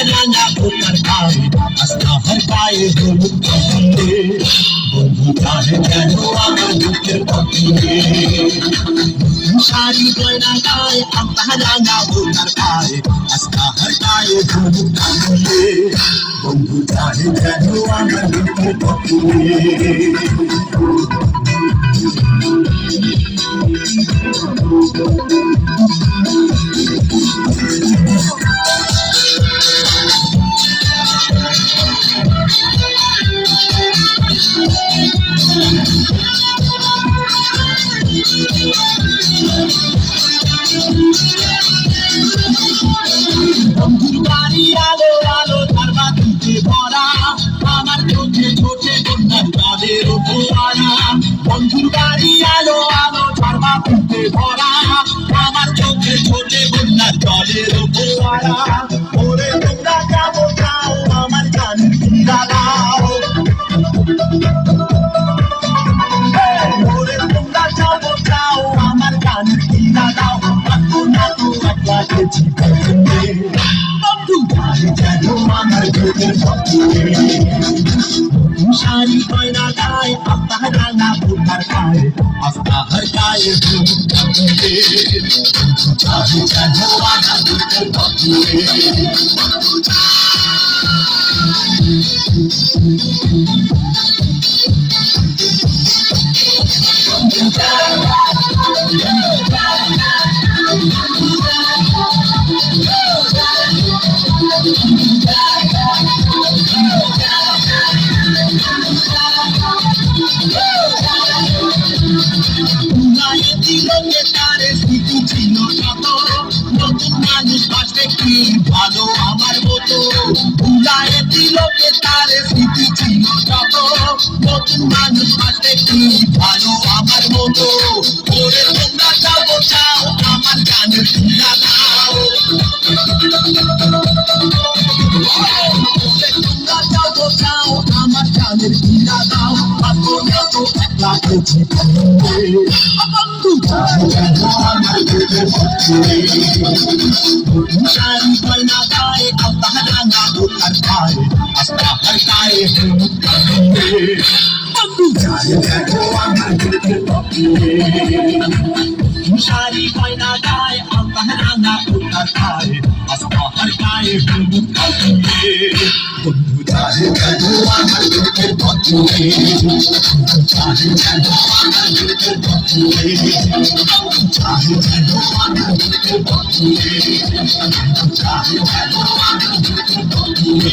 রাঙা পোতার গায়ে আস্থা হার পায়ে হলুদ পছন্দে বন্ধু চাহে যেন আমার বুকের পছন্দে শাড়ি গয়না গায়ে আস্থা রাঙা পোতার গায়ে আস্থা হার পায়ে হলুদ পছন্দে বন্ধু চাহে যেন আমার বুকের পছন্দে বন্ধুর বাড়ি আলো আলো তার বাতিতে ভরা আমার চোখে ছোটে বন্যার জলের ফোয়ারা বন্ধুর বাড়ি আলো আলো তার বাতিতে ভরা আমার চোখে ছোটে বন্যার জলের ফোয়ারা ওরে তোমরা যাবো যাও আমার গানের ফিরা দাও ওরে তোমরা যাবো যাও আমার গানের ফিরা দাও না তো একলা গেছি পছন্দে বন্ধু চাহে যেন আমার বুকের পছন্দে শাড়ি গয়না গায়ে আস্থা রাঙা পোতার গায়ে আস্থা হার গায়ে হলুদ পছন্দে বন্ধু চাহে যেন আমার বুকের পছন্দে নতুন মানুষ বাসবে কি ভালো আমার মতো ভুলায় দিল কে তার স্মৃতি ছিল যত নতুন মানুষ বাসবে কি ভালো আমার মতো ওরে তোমরা যাবো চাও আমার গানের ফিরা দাও তোমরা যাবো চাও আমার গানের ফিরা দাও তো একলা গেছি বন্ধু আমার বুকের পছন্দে শাড়ি গয়না গায়ে আস্থা রাঙা পোতার গায়ে আস্থা হার গায়ে হলুদ পছন্দে বন্ধু চাহে যেন আমার বুকের পছন্দে শাড়ি গয়না গায়ে আস্থা রাঙা পোতার গায়ে আস্থা হার গায়ে হলুদ পছন্দে বন্ধু চাহে যেন আমার বুকের পছন্দে চাহে যেন আমার বুকের পছন্দে চাহে যেন আমার বুকের পছন্দে চাহে যেন আমার বুকের পছন্দে